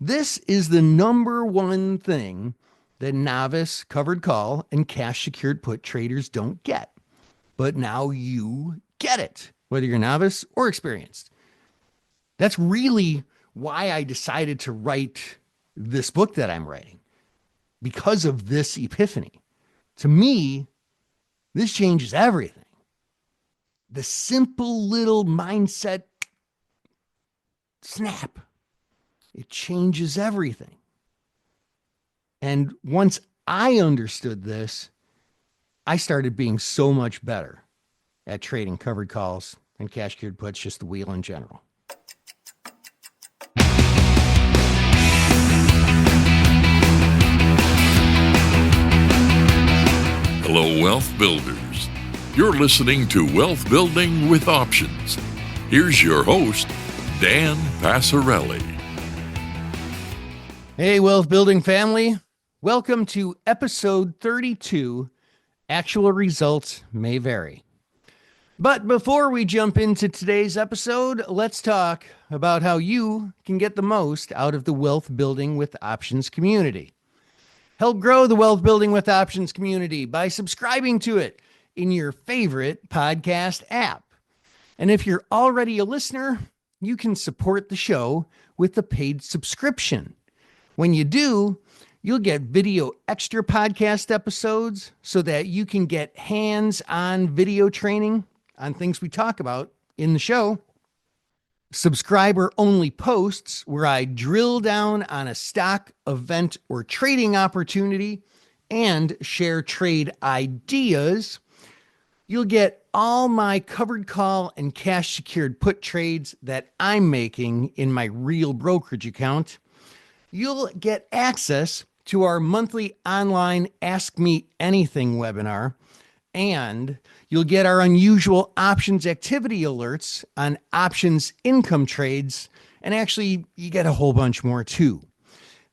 This is the number one thing that novice covered call and cash secured put traders don't get. But now you get it, whether you're novice or experienced. That's really why I decided to write this book that I'm writing, because of this epiphany. To me, this changes everything. The simple little mindset snap, it changes everything. And once I understood this, I started being so much better at trading covered calls and cash secured puts, just the wheel in general. Hello, Wealth Builders. You're listening to Wealth Building with Options. Here's your host, Dan Passarelli. Hey, Wealth Building family. Welcome to episode 32. Actual results may vary. But before we jump into today's episode, let's talk about how you can get the most out of the Wealth Building with Options community. Help grow the Wealth Building with Options community by subscribing to it in your favorite podcast app. And if you're already a listener, you can support the show with a paid subscription. When you do, you'll get video extra podcast episodes so that you can get hands-on video training on things we talk about in the show. Subscriber-only posts where I drill down on a stock, event, or trading opportunity and share trade ideas. You'll get all my covered call and cash secured put trades that I'm making in my real brokerage account. You'll get access to our monthly online Ask Me Anything webinar, and you'll get our unusual options activity alerts on options income trades, and actually you get a whole bunch more too.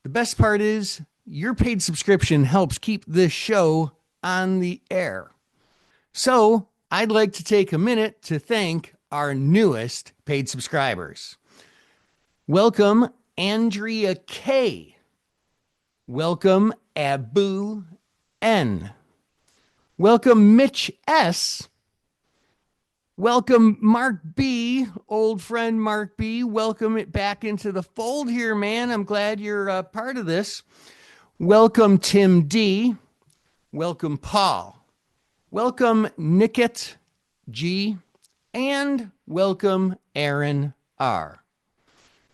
The best part is your paid subscription helps keep this show on the air. So I'd like to take a minute to thank our newest paid subscribers. Welcome, Andrea K. Welcome, Abu N. Welcome, Mitch S. Welcome, Mark B, old friend Mark B. Welcome it back into the fold here, man. I'm glad you're a part of this. Welcome, Tim D. Welcome, Paul. Welcome, Nickett G. And welcome, Aaron R.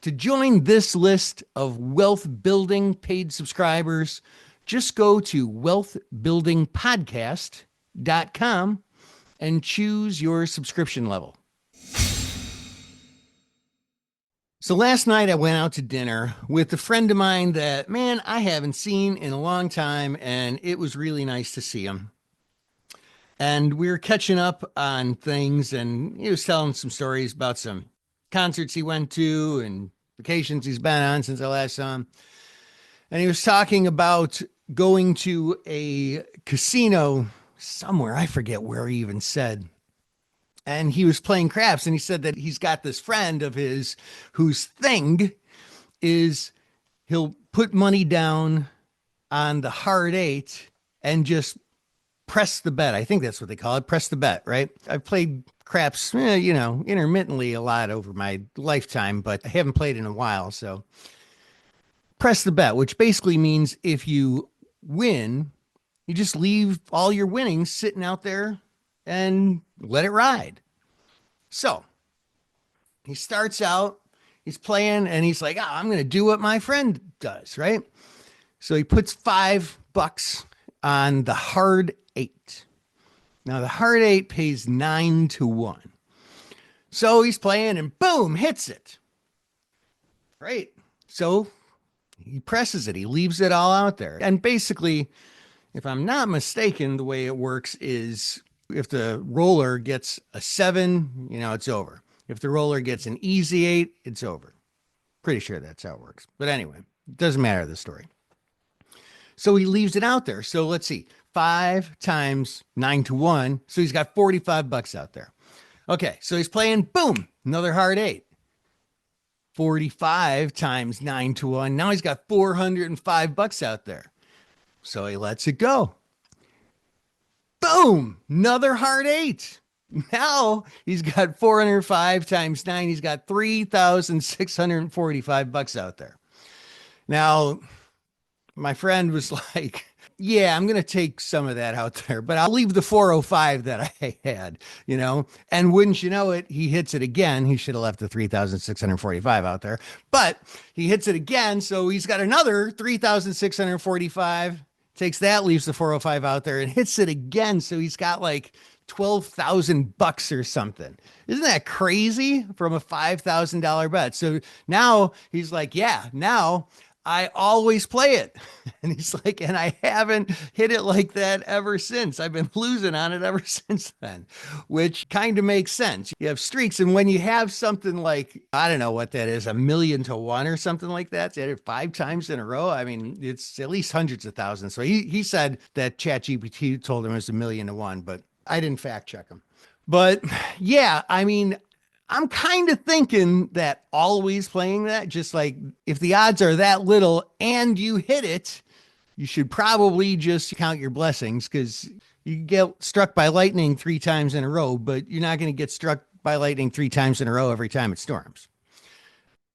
To join this list of wealth building paid subscribers, just go to wealthbuildingpodcast.com and choose your subscription level. So last night I went out to dinner with a friend of mine that, man, I haven't seen in a long time, and it was really nice to see him. And we were catching up on things, and he was telling some stories about some concerts he went to and vacations he's been on since I last saw him. And he was talking about going to a casino somewhere. I forget where he even said. And he was playing craps, and he said that he's got this friend of his whose thing is he'll put money down on the hard eight and just press the bet. I think that's what they call it. Press the bet, right? I've played craps, intermittently a lot over my lifetime, but I haven't played in a while. So press the bet, which basically means if you win, you just leave all your winnings sitting out there and let it ride. So he starts out, he's playing, and he's like, I'm going to do what my friend does, right? So he puts $5 on the hard eight. Now the hard eight pays 9-1. So he's playing and boom, hits it. Right. So he presses it. He leaves it all out there. And basically, if I'm not mistaken, the way it works is if the roller gets a 7, it's over. If the roller gets an easy 8, it's over. Pretty sure that's how it works. But anyway, it doesn't matter the story. So he leaves it out there. So let's see. 5 times 9-1. So he's got $45 out there. Okay. So he's playing, boom, another hard 8. 45 times 9 to 1. Now he's got $405 out there. So he lets it go. Boom! Another hard eight. Now he's got 405 times 9. He's got $3,645 out there. Now, my friend was like, yeah, I'm going to take some of that out there, but I'll leave the 405 that I had, you know? And wouldn't you know it, he hits it again. He should have left the 3,645 out there, but he hits it again. So he's got another 3,645, takes that, leaves the 405 out there and hits it again. So he's got like $12,000 or something. Isn't that crazy from a $5,000 bet? So now he's like, yeah, now I always play it. And he's like, and I haven't hit it like that ever since. I've been losing on it ever since then, which kind of makes sense. You have streaks. And when you have something like, I don't know what that is, 1,000,000 to 1 or something like that, to hit it 5 times in a row, I mean, it's at least hundreds of thousands. So he said that ChatGPT told him it was 1,000,000 to 1, but I didn't fact check him. But yeah, I mean, I'm kind of thinking that always playing that, just like if the odds are that little and you hit it, you should probably just count your blessings, because you get struck by lightning 3 times in a row, but you're not going to get struck by lightning 3 times in a row every time it storms.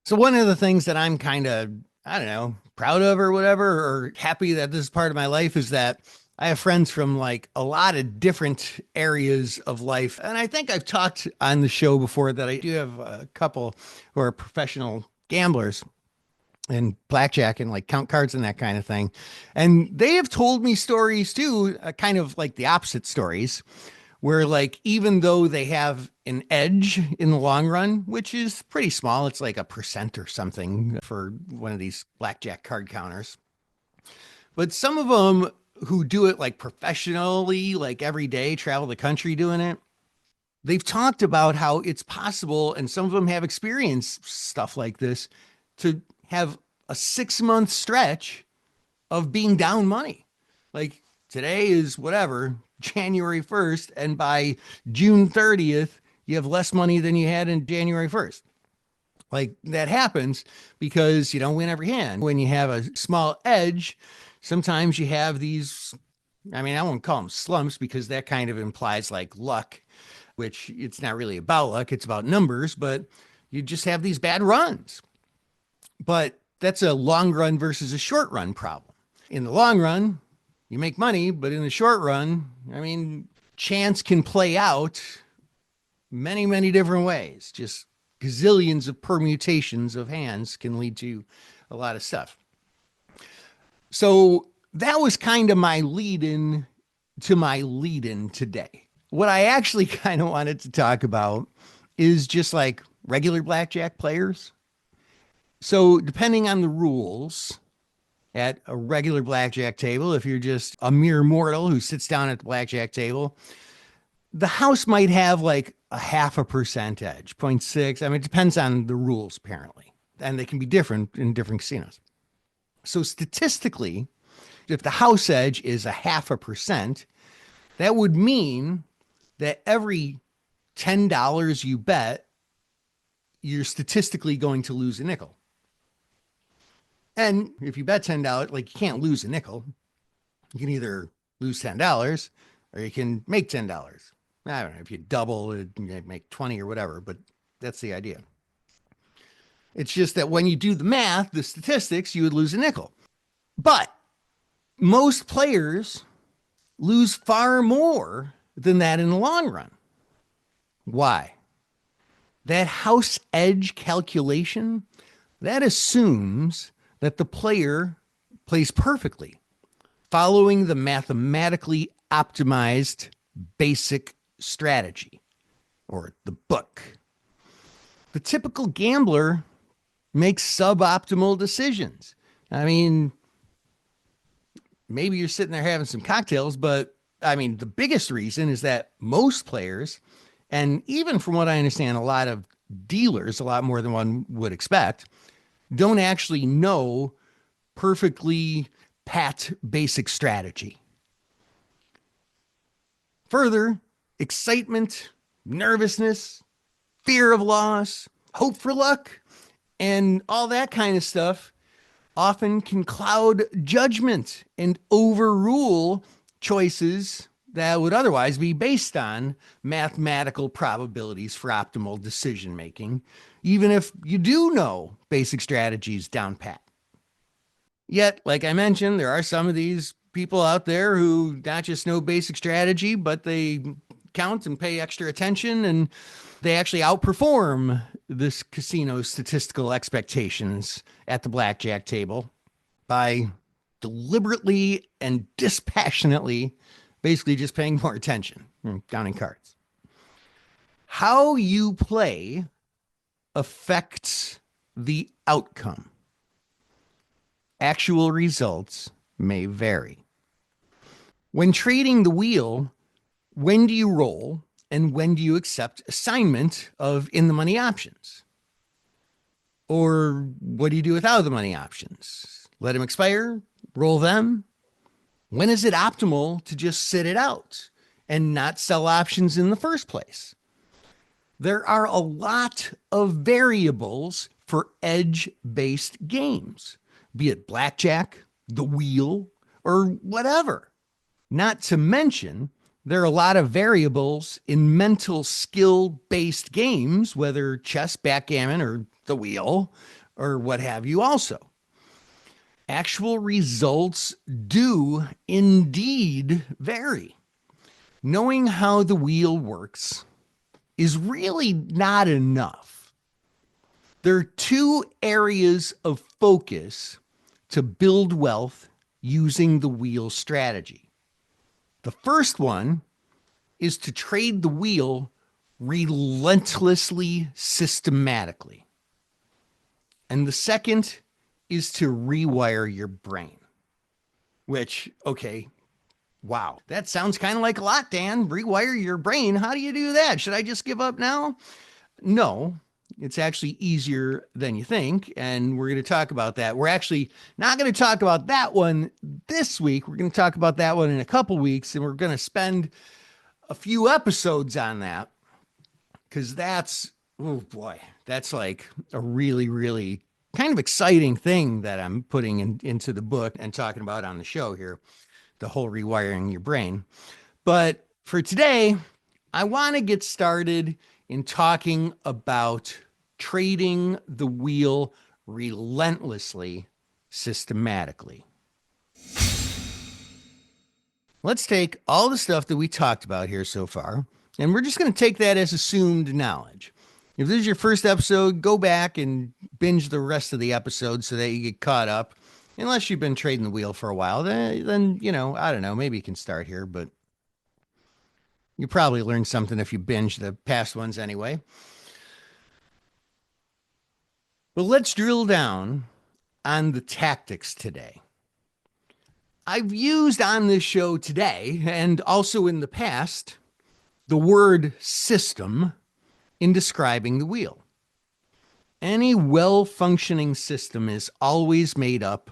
So one of the things that I'm kind of, I don't know, proud of or whatever, or happy that this is part of my life, is that I have friends from like a lot of different areas of life. And I think I've talked on the show before that I do have a couple who are professional gamblers and blackjack and like count cards and that kind of thing. And they have told me stories too, kind of like the opposite stories, where like, even though they have an edge in the long run, which is pretty small, it's like 1% or something for one of these blackjack card counters. But some of them who do it like professionally, like every day, travel the country doing it, they've talked about how it's possible, and some of them have experienced stuff like this, to have a 6-month stretch of being down money. Like today is whatever, January 1st, and by June 30th, you have less money than you had in January 1st. Like that happens because you don't win every hand. When you have a small edge, sometimes you have these, I mean, I won't call them slumps, because that kind of implies like luck, which it's not really about luck. It's about numbers, but you just have these bad runs. But that's a long run versus a short run problem. In the long run, you make money, but in the short run, I mean, chance can play out many, many different ways. Just gazillions of permutations of hands can lead to a lot of stuff. So that was kind of my lead in to my lead in today. What I actually kind of wanted to talk about is just like regular blackjack players. So depending on the rules at a regular blackjack table, if you're just a mere mortal who sits down at the blackjack table, the house might have like a 0.5% edge, 0.6. I mean, it depends on the rules apparently, and they can be different in different casinos. So statistically, if the house edge is a 0.5%, that would mean that every $10 you bet, you're statistically going to lose a nickel. And if you bet $10, like you can't lose a nickel. You can either lose $10 or you can make $10. I don't know, if you double it, you make 20 or whatever, but that's the idea. It's just that when you do the math, the statistics, you would lose a nickel. But most players lose far more than that in the long run. Why? That house edge calculation, that assumes that the player plays perfectly, following the mathematically optimized basic strategy, or the book. The typical gambler makes suboptimal decisions. I mean, maybe you're sitting there having some cocktails, but I mean, the biggest reason is that most players, and even from what I understand, a lot of dealers, a lot more than one would expect, don't actually know perfectly pat basic strategy. Further, excitement, nervousness, fear of loss, hope for luck, And all that kind of stuff often can cloud judgment and overrule choices that would otherwise be based on mathematical probabilities for optimal decision making, even if you do know basic strategies down pat. Yet, like I mentioned, there are some of these people out there who not just know basic strategy, but they count and pay extra attention, and they actually outperform this casino's statistical expectations at the blackjack table by deliberately and dispassionately basically just paying more attention, counting cards. How you play affects the outcome. Actual results may vary. When trading the wheel, when do you roll and when do you accept assignment of in the money options? Or what do you do without the money options? Let them expire, roll them. When is it optimal to just sit it out and not sell options in the first place? There are a lot of variables for edge-based games, be it blackjack, the wheel, or whatever. Not to mention, there are a lot of variables in mental skill-based games, whether chess, backgammon, or the wheel, or what have you also. Actual results do indeed vary. Knowing how the wheel works is really not enough. There are two areas of focus to build wealth using the wheel strategy. The first one is to trade the wheel relentlessly systematically. And the second is to rewire your brain, which, okay, wow, that sounds kind of like a lot, Dan. Rewire your brain. How do you do that? Should I just give up now? No, it's actually easier than you think. And we're going to talk about that. We're actually not going to talk about that one this week. We're going to talk about that one in a couple weeks. And we're going to spend a few episodes on that because that's, oh boy, that's like a really, really kind of exciting thing that I'm putting into the book and talking about on the show here, the whole rewiring your brain. But for today, I want to get started in talking about trading the wheel relentlessly, systematically. Let's take all the stuff that we talked about here so far, and we're just going to take that as assumed knowledge. If this is your first episode, go back and binge the rest of the episode so that you get caught up. Unless you've been trading the wheel for a while, then you know, I don't know, maybe you can start here, but you probably learned something if you binge the past ones anyway. But let's drill down on the tactics today. I've used on this show today, and also in the past, the word system in describing the wheel. Any well-functioning system is always made up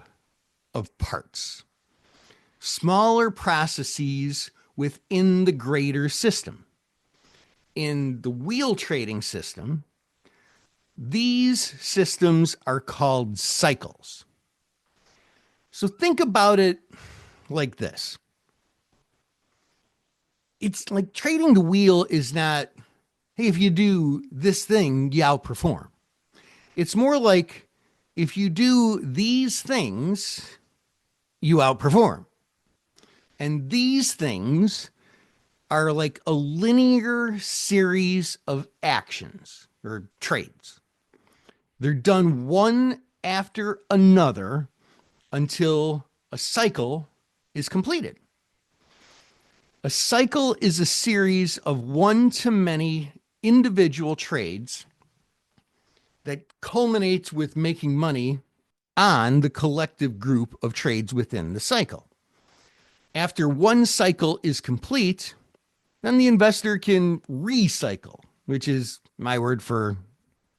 of parts, smaller processes within the greater system. In the wheel trading system, these systems are called cycles. So think about it like this. It's like trading the wheel is not, hey, if you do this thing, you outperform. It's more like if you do these things, you outperform. And these things are like a linear series of actions or trades. They're done one after another until a cycle is completed. A cycle is a series of one-to-many individual trades that culminates with making money on the collective group of trades within the cycle. After one cycle is complete, then the investor can recycle, which is my word for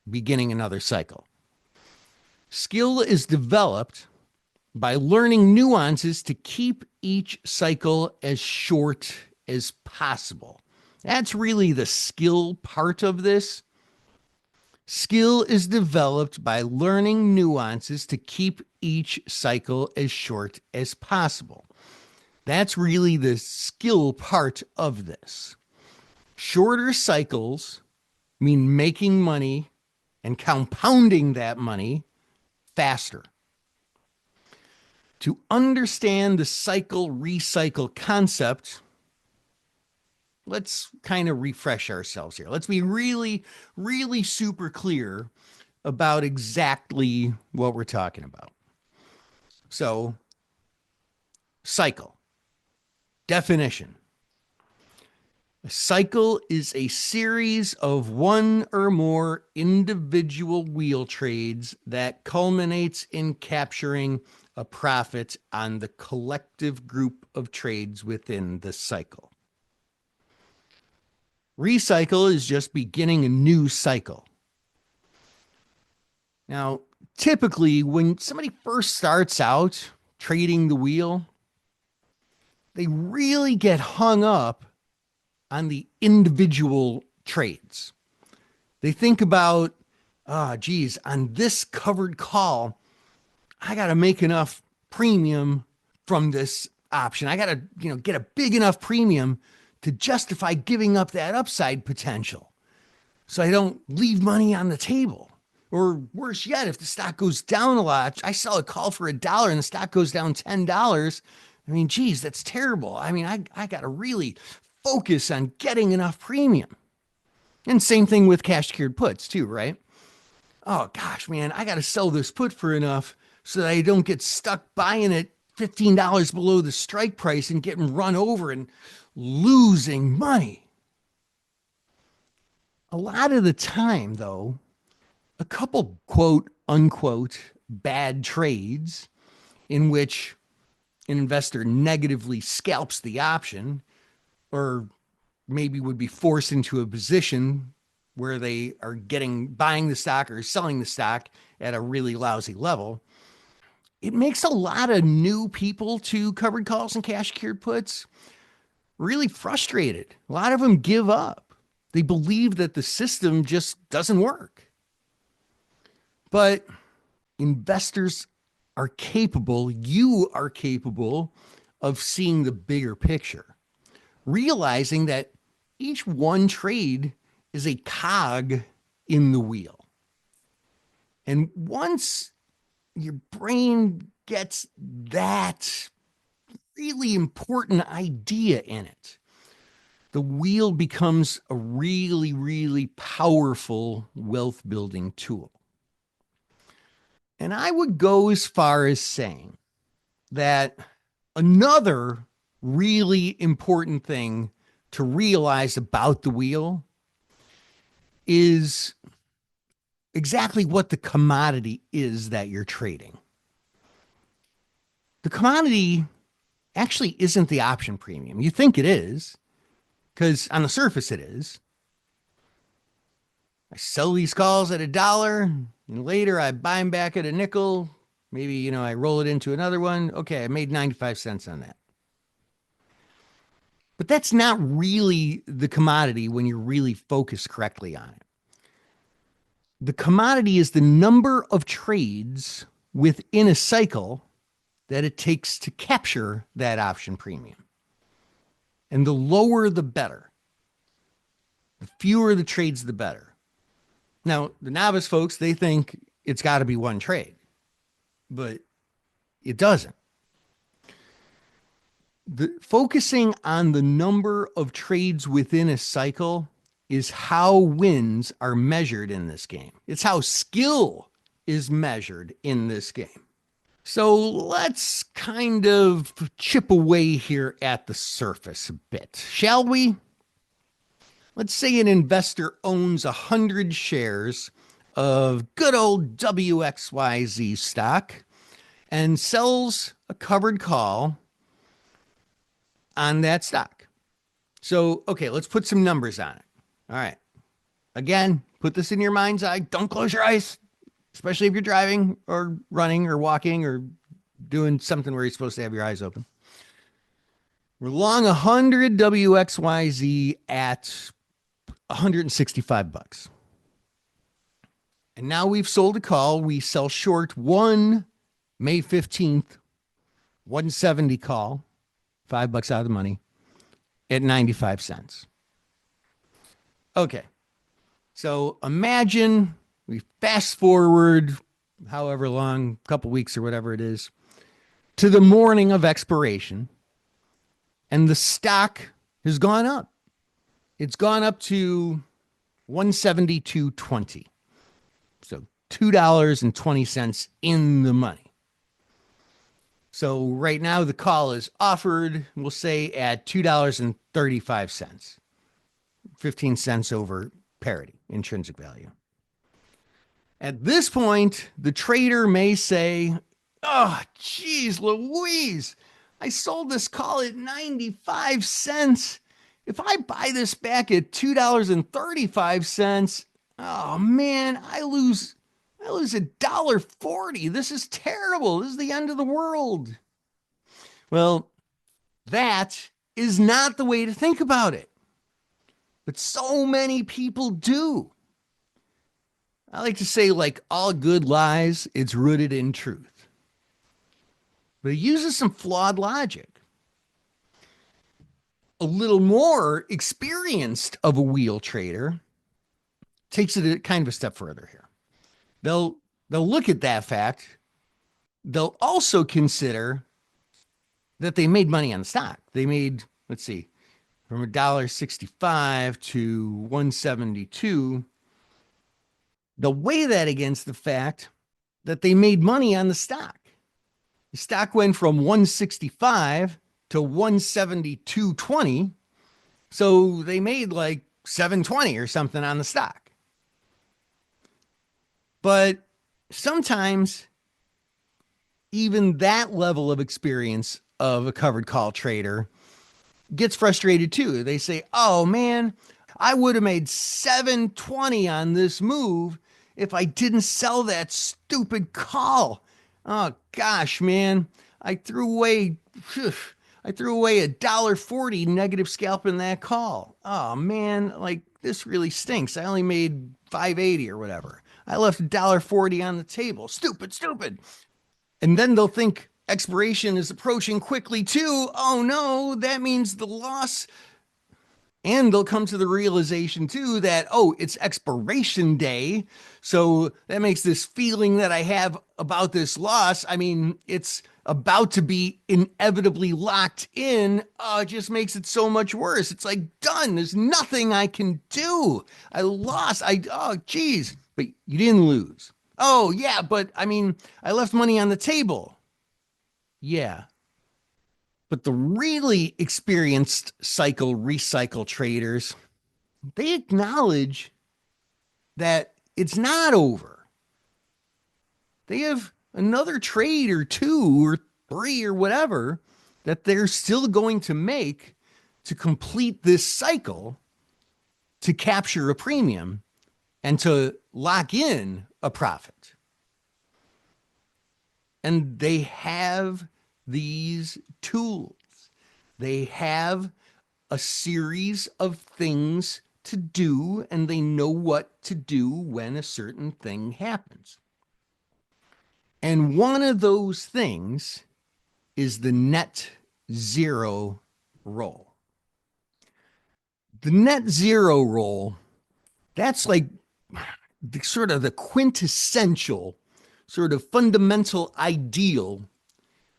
beginning another cycle. Skill is developed by learning nuances to keep each cycle as short as possible. That's really the skill part of this. Skill is developed by learning nuances to keep each cycle as short as possible. That's really the skill part of this. Shorter cycles mean making money and compounding that money faster. To understand the cycle recycle concept, let's kind of refresh ourselves here. Let's be really, really super clear about exactly what we're talking about. So, cycle, definition. A cycle is a series of one or more individual wheel trades that culminates in capturing a profit on the collective group of trades within the cycle. Recycle is just beginning a new cycle. Now, typically, when somebody first starts out trading the wheel, they really get hung up on the individual trades. They think about, geez, on this covered call, I got to make enough premium from this option. I got to, get a big enough premium to justify giving up that upside potential so I don't leave money on the table. Or worse yet, if the stock goes down a lot, I sell a call for $1 and the stock goes down $10. I mean, geez, that's terrible. I mean, I got to really focus on getting enough premium. And same thing with cash secured puts too, right? Oh gosh, man, I got to sell this put for enough so that I don't get stuck buying it $15 below the strike price and getting run over and losing money. A lot of the time, though, a couple quote unquote bad trades in which an investor negatively scalps the option or maybe would be forced into a position where they are buying the stock or selling the stock at a really lousy level. It makes a lot of new people to covered calls and cash secured puts really frustrated. A lot of them give up. They believe that the system just doesn't work. But investors are capable, you are capable of seeing the bigger picture, realizing that each one trade is a cog in the wheel. And once your brain gets that really important idea in it, the wheel becomes a really, really powerful wealth building tool. And I would go as far as saying that another really important thing to realize about the wheel is exactly what the commodity is that you're trading. The commodity actually isn't the option premium. You think it is, because on the surface it is. I sell these calls at $1, and later I buy them back at a nickel. Maybe, I roll it into another one. Okay, I made 95 cents on that. But that's not really the commodity when you're really focused correctly on it. The commodity is the number of trades within a cycle that it takes to capture that option premium. And the lower, the better. The fewer the trades, the better. Now, the novice folks, they think it's got to be one trade, but it doesn't. Focusing on the number of trades within a cycle is how wins are measured in this game. It's how skill is measured in this game. So let's kind of chip away here at the surface a bit, shall we? Let's say an investor owns 100 shares of good old WXYZ stock and sells a covered call on that stock. So, okay, let's put some numbers on it. All right. Again, put this in your mind's eye. Don't close your eyes, especially if you're driving or running or walking or doing something where you're supposed to have your eyes open. We're long 100 WXYZ at $165. And now we've sold a call. We sell short one May 15th, 170 call, $5 out of the money at 95 cents. Okay. So imagine we fast forward however long, couple weeks or whatever it is, to the morning of expiration, and the stock has gone up. It's gone up to 172.20. So $2.20 in the money. So right now the call is offered, we'll say at $2.35, 15 cents over parity, intrinsic value. At this point, the trader may say, oh, geez, Louise, I sold this call at 95 cents. If I buy this back at $2.35, oh man, I lose $1.40. This is terrible. This is the end of the world. Well, that is not the way to think about it. But so many people do. I like to say, like all good lies, it's rooted in truth. But it uses some flawed logic. A little more experienced of a wheel trader takes it kind of a step further here. They'll look at that fact. They'll also consider that they made money on the stock. They made, let's see, from $1.65 to 172. They'll weigh that against the fact that they made money on the stock. The stock went from 165 to 172.20. So they made like 720 or something on the stock. But sometimes even that level of experience of a covered call trader gets frustrated too. They say, oh man, I would have made 720 on this move if I didn't sell that stupid call. Oh gosh, man, I threw away $1.40 negative scalp in that call. Oh man, like this really stinks. I only made 580 or whatever. I left $1.40 on the table. Stupid. And then they'll think expiration is approaching quickly too. Oh no, that means the loss. And they'll come to the realization too that, oh, it's expiration day. So that makes this feeling that I have about this loss. I mean, it's about to be inevitably locked in. It just makes it so much worse. It's like done. There's nothing I can do. I lost. Oh, geez. But you didn't lose. Oh, yeah. But I mean, I left money on the table. Yeah. But the really experienced recycle traders, they acknowledge that it's not over. They have another trade or two or three or whatever that they're still going to make to complete this cycle to capture a premium and to lock in a profit. And they have these tools. They have a series of things to do, and they know what to do when a certain thing happens. And one of those things is the net zero roll. The net zero roll, that's like the quintessential, sort of fundamental ideal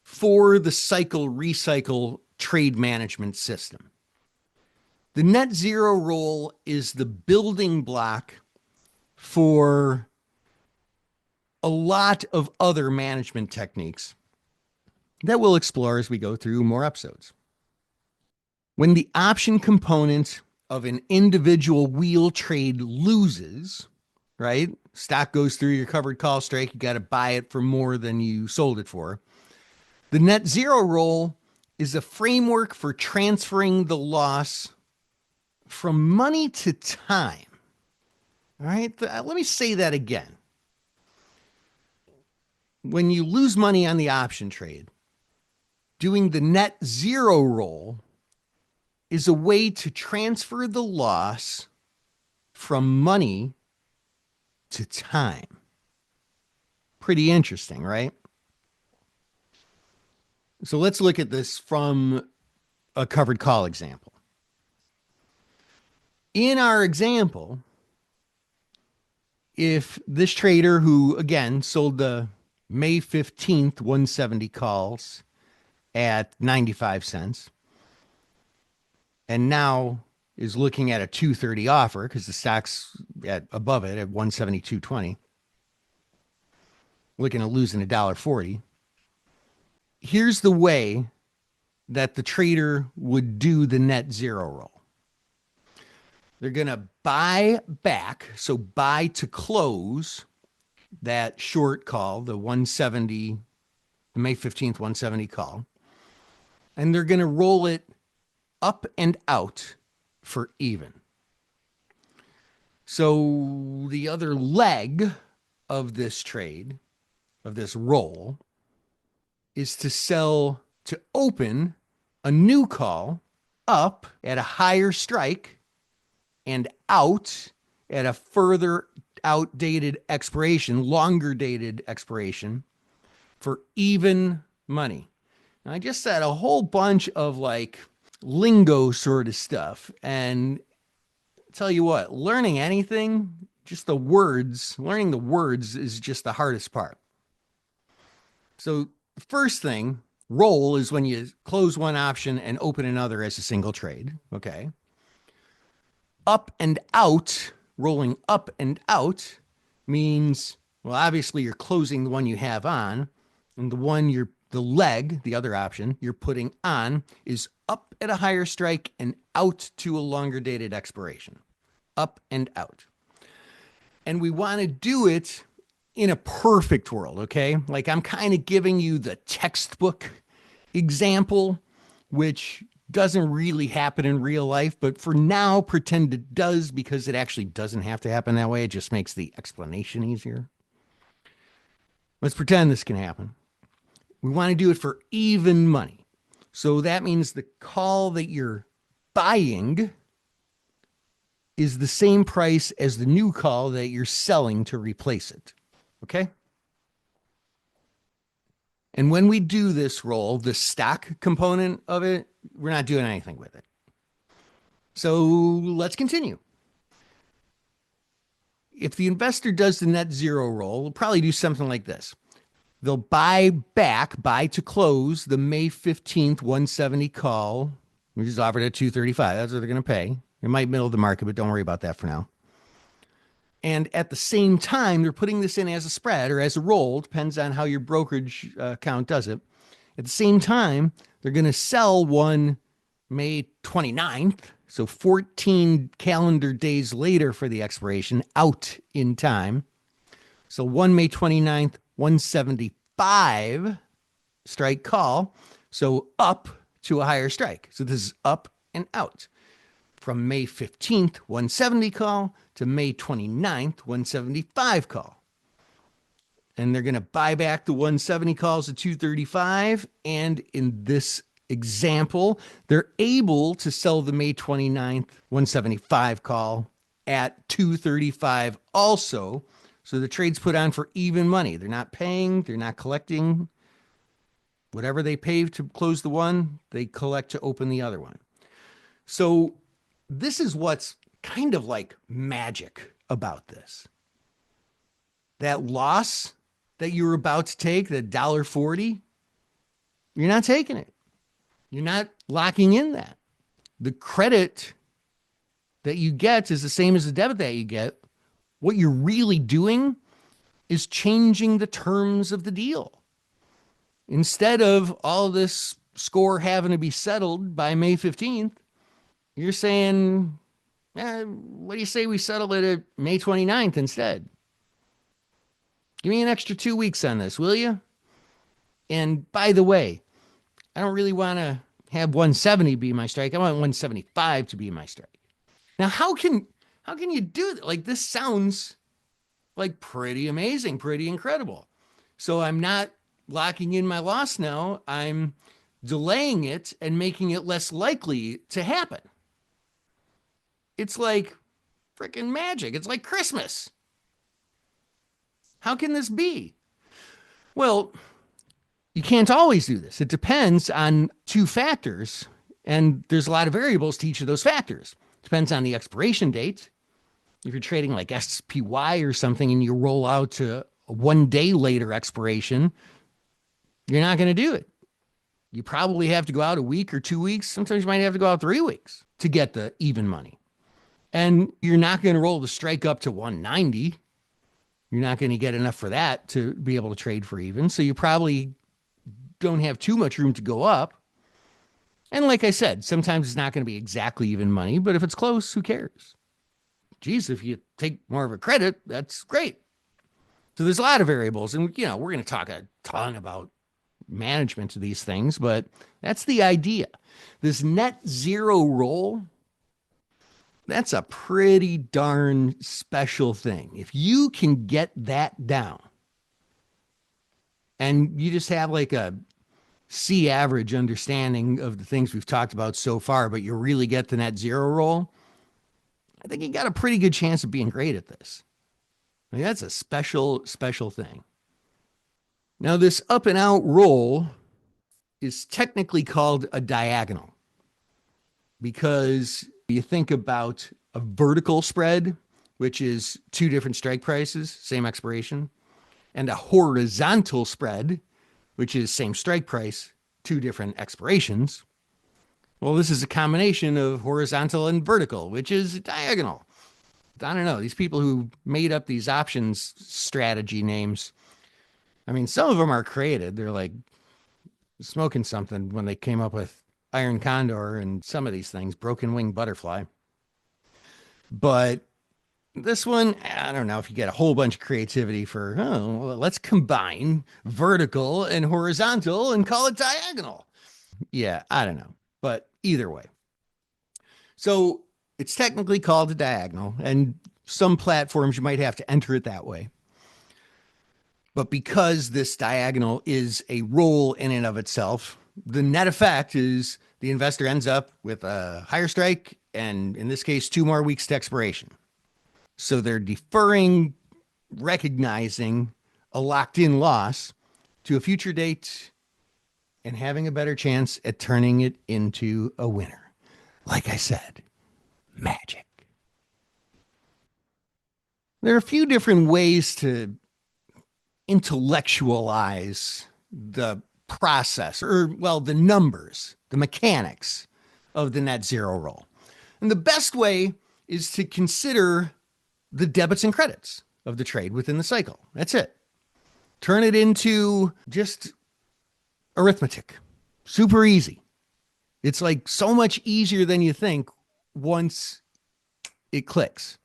for the recycle trade management system. The net zero roll is the building block for a lot of other management techniques that we'll explore as we go through more episodes. When the option component of an individual wheel trade loses, right? Stock goes through your covered call strike. You got to buy it for more than you sold it for. The net zero roll is a framework for transferring the loss from money to time. All right. Let me say that again. When you lose money on the option trade, doing the net zero roll is a way to transfer the loss from money to time. Pretty interesting, right? So let's look at this from a covered call example. In our example, if this trader who, again, sold the May 15th 170 calls at 95 cents and now is looking at a 230 offer because the stock's at above it at 172.20, looking at losing $1.40. Here's the way that the trader would do the net zero roll. They're going to buy back, so buy to close that short call, the 170, the May 15th 170 call, and they're going to roll it up and out for even. So the other leg of this trade, of this roll, is to sell to open a new call up at a higher strike and out at a further outdated expiration, longer dated expiration for even money. Now, I just said a whole bunch of like lingo sort of stuff. And tell you what, learning anything, just the words, learning the words is just the hardest part. So, first thing, roll is when you close one option and open another as a single trade. Okay. Up and out, rolling up and out means, well, obviously you're closing the one you have on, and the leg, the other option you're putting on is up at a higher strike and out to a longer dated expiration. Up and out. And we want to do it in a perfect world, okay? Like I'm kind of giving you the textbook example, which doesn't really happen in real life, but for now, pretend it does because it actually doesn't have to happen that way. It just makes the explanation easier. Let's pretend this can happen. We want to do it for even money. So that means the call that you're buying is the same price as the new call that you're selling to replace it. Okay? And when we do this roll, the stock component of it, we're not doing anything with it. So let's continue. If the investor does the net zero roll, we'll probably do something like this. They'll buy to close the May 15th 170 call, which is offered at 235. That's what they're going to pay. It might middle the market, but don't worry about that for now. And at the same time, they're putting this in as a spread or as a roll, depends on how your brokerage account does it. At the same time, they're going to sell one May 29th, so 14 calendar days later for the expiration, out in time. So one May 29th, 175 strike call, so up to a higher strike. So this is up and out. From May 15th, 170 call to May 29th, 175 call. And they're going to buy back the 170 calls at 235. And in this example, they're able to sell the May 29th, 175 call at 235 also. So the trade's put on for even money. They're not paying, they're not collecting. Whatever they pay to close the one, they collect to open the other one. So this is what's kind of like magic about this. That loss that you're about to take, the $1.40, you're not taking it. You're not locking in that. The credit that you get is the same as the debit that you get. What you're really doing is changing the terms of the deal. Instead of all this score having to be settled by May 15th, you're saying, what do you say we settle it at May 29th instead? Give me an extra 2 weeks on this, will you? And by the way, I don't really want to have 170 be my strike. I want 175 to be my strike. Now, how can you do that? Like, this sounds like pretty amazing, pretty incredible. So I'm not locking in my loss now. I'm delaying it and making it less likely to happen. It's like freaking magic. It's like Christmas. How can this be? Well, you can't always do this. It depends on two factors, and there's a lot of variables to each of those factors. Depends on the expiration date. If you're trading like SPY or something and you roll out to a 1 day later expiration, you're not going to do it. You probably have to go out a week or 2 weeks. Sometimes you might have to go out 3 weeks to get the even money. And you're not going to roll the strike up to 190. You're not going to get enough for that to be able to trade for even. So you probably don't have too much room to go up. And like I said, sometimes it's not going to be exactly even money, but if it's close, who cares? Geez, if you take more of a credit, that's great. So there's a lot of variables. And, we're going to talk a ton about management of these things, but that's the idea. This net zero roll, that's a pretty darn special thing. If you can get that down and you just have like a C average understanding of the things we've talked about so far, but you really get the net zero roll, I think you got a pretty good chance of being great at this. I mean, that's a special, special thing. Now, this up and out roll is technically called a diagonal because you think about a vertical spread, which is two different strike prices, same expiration, and a horizontal spread, which is same strike price, two different expirations. Well, this is a combination of horizontal and vertical, which is diagonal. I don't know. These people who made up these options strategy names, I mean, some of them are created. They're like smoking something when they came up with iron condor and some of these things, broken wing butterfly. But this one, I don't know if you get a whole bunch of creativity for, well, let's combine vertical and horizontal and call it diagonal. Yeah, I don't know. But either way. So it's technically called a diagonal, and some platforms you might have to enter it that way. But because this diagonal is a roll in and of itself, the net effect is the investor ends up with a higher strike and, in this case, 2 more weeks to expiration. So they're deferring, recognizing a locked-in loss to a future date and having a better chance at turning it into a winner. Like I said, magic. There are a few different ways to intellectualize the process, or, well, the numbers, the mechanics of the net zero roll. And the best way is to consider the debits and credits of the trade within the cycle. That's it. Turn it into just arithmetic. Super easy. It's like so much easier than you think once it clicks.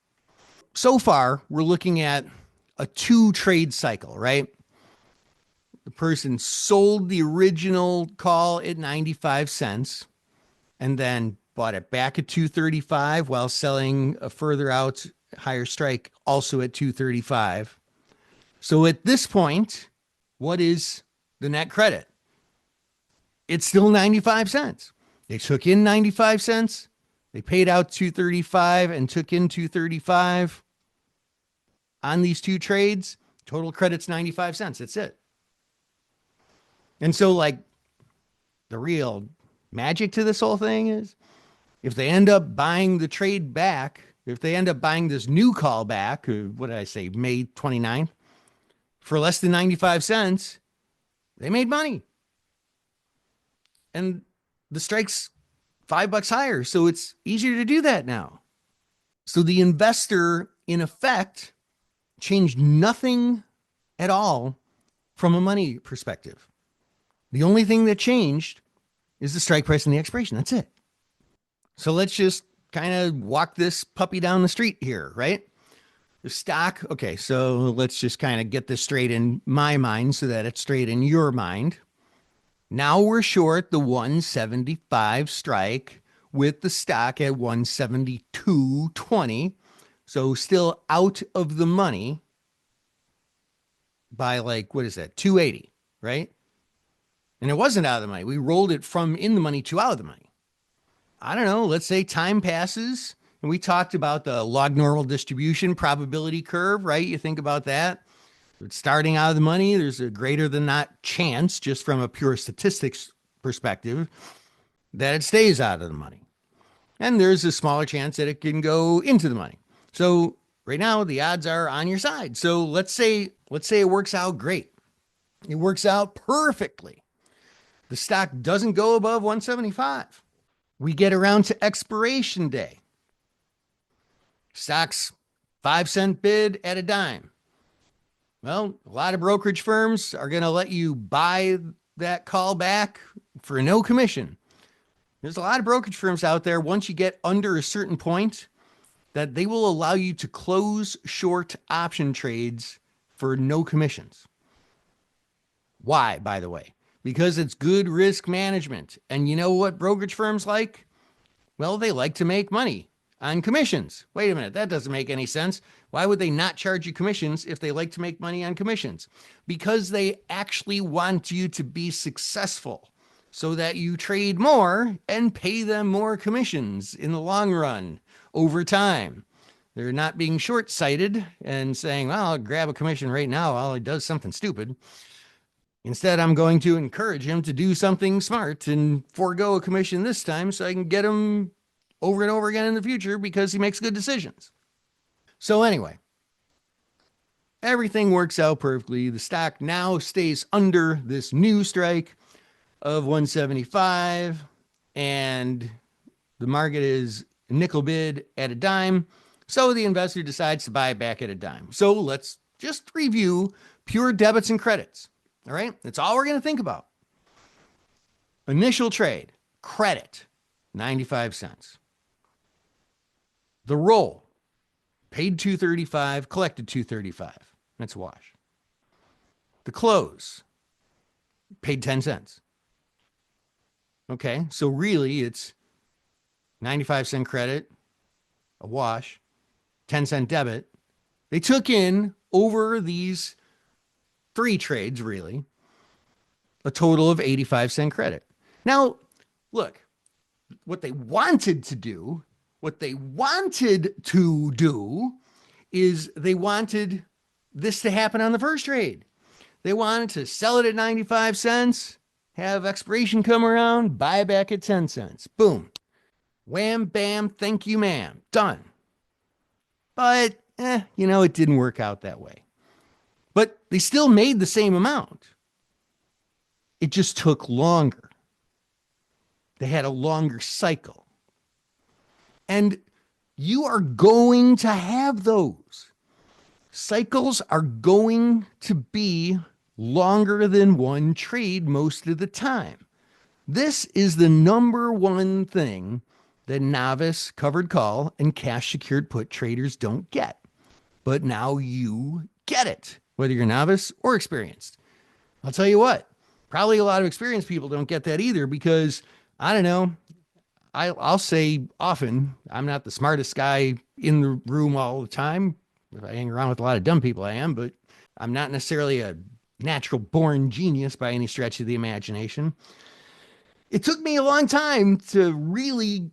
So far, we're looking at a 2-trade cycle, right? The person sold the original call at 95 cents and then bought it back at 235 while selling a further out higher strike also at 235. So at this point, what is the net credit? It's still 95 cents. They took in 95 cents. They paid out 235 and took in 235 on these 2 trades. Total credit's 95 cents. That's it. And so, like, the real magic to this whole thing is if they end up buying the trade back, if they end up buying this new call back, what did I say, May 29th, for less than 95 cents, they made money. And the strike's $5 higher. So it's easier to do that now. So the investor, in effect, changed nothing at all from a money perspective. The only thing that changed is the strike price and the expiration. That's it. So let's just kind of walk this puppy down the street here, right? The stock. Okay, so let's just kind of get this straight in my mind so that it's straight in your mind. Now we're short the 175 strike with the stock at 172.20. So still out of the money by, like, what is that? 280, right? And it wasn't out of the money. We rolled it from in the money to out of the money. I don't know. Let's say time passes and we talked about the log normal distribution probability curve, right? You think about that. it's starting out of the money, there's a greater than not chance, just from a pure statistics perspective, that it stays out of the money. And there's a smaller chance that it can go into the money. So right now the odds are on your side. So let's say it works out great. It works out perfectly. The stock doesn't go above 175. We get around to expiration day. Stock's 5-cent bid at a dime. Well, a lot of brokerage firms are going to let you buy that call back for no commission. There's a lot of brokerage firms out there, once you get under a certain point, that they will allow you to close short option trades for no commissions. Why, by the way? Because it's good risk management. And you know what brokerage firms like? Well, they like to make money on commissions. Wait a minute, that doesn't make any sense. Why would they not charge you commissions if they like to make money on commissions? Because they actually want you to be successful so that you trade more and pay them more commissions in the long run over time. They're not being short-sighted and saying, well, I'll grab a commission right now while he does something stupid. Instead, I'm going to encourage him to do something smart and forego a commission this time so I can get him over and over again in the future because he makes good decisions. So anyway, everything works out perfectly. The stock now stays under this new strike of 175, and the market is nickel bid at a dime. So the investor decides to buy it back at a dime. So let's just review pure debits and credits. All right. That's all we're going to think about. Initial trade, credit, 95 cents. The roll, paid 235, collected 235. That's a wash. The close, paid 10 cents. Okay, so really it's 95-cent credit, a wash, 10-cent debit. They took in, over these 3 trades, really, a total of 85-cent credit. Now, look, what they wanted to do is they wanted this to happen on the first trade. They wanted to sell it at 95 cents, have expiration come around, buy back at 10 cents. Boom. Wham, bam, thank you, ma'am. Done. But, it didn't work out that way. But they still made the same amount. It just took longer. They had a longer cycle. And you are going to have those. Cycles are going to be longer than one trade most of the time. This is the number one thing that novice covered call and cash secured put traders don't get. But now you get it, whether you're novice or experienced. I'll tell you what, probably a lot of experienced people don't get that either because, I don't know, I'll say often, I'm not the smartest guy in the room all the time. If I hang around with a lot of dumb people, I am, but I'm not necessarily a natural born genius by any stretch of the imagination. It took me a long time to really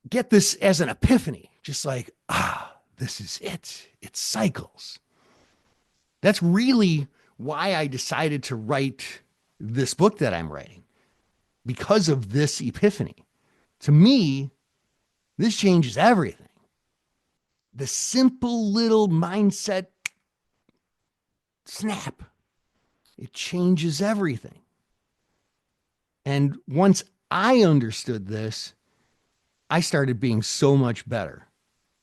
get this as an epiphany, just like, this is it. It cycles. That's really why I decided to write this book that I'm writing, because of this epiphany. To me, this changes everything. The simple little mindset snap, it changes everything. And once I understood this, I started being so much better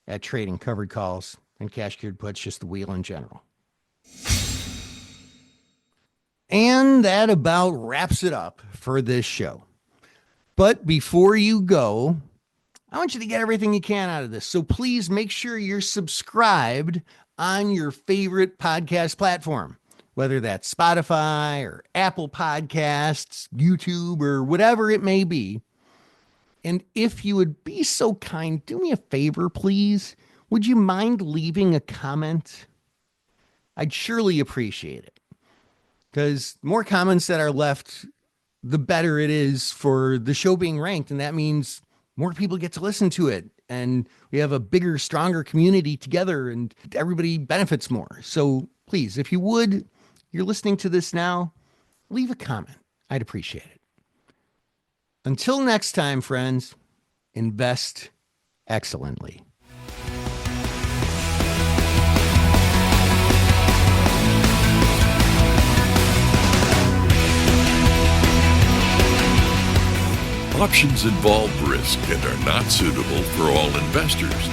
at trading covered calls and cash secured puts, just the wheel in general. And that about wraps it up for this show. But before you go, I want you to get everything you can out of this. So please make sure you're subscribed on your favorite podcast platform, whether that's Spotify or Apple Podcasts, YouTube, or whatever it may be. And if you would be so kind, do me a favor, please. Would you mind leaving a comment? I'd surely appreciate it. Because more comments that are left, the better it is for the show being ranked. And that means more people get to listen to it. And we have a bigger, stronger community together and everybody benefits more. So please, if you would, you're listening to this now, leave a comment. I'd appreciate it. Until next time, friends, invest excellently. Options involve risk and are not suitable for all investors.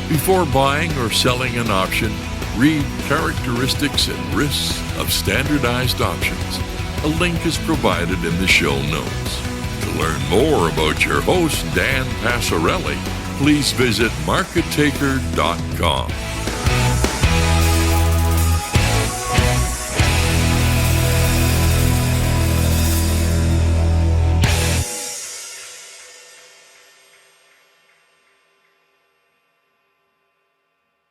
Before buying or selling an option, read Characteristics and Risks of Standardized Options. A link is provided in the show notes. To learn more about your host, Dan Passarelli, please visit markettaker.com.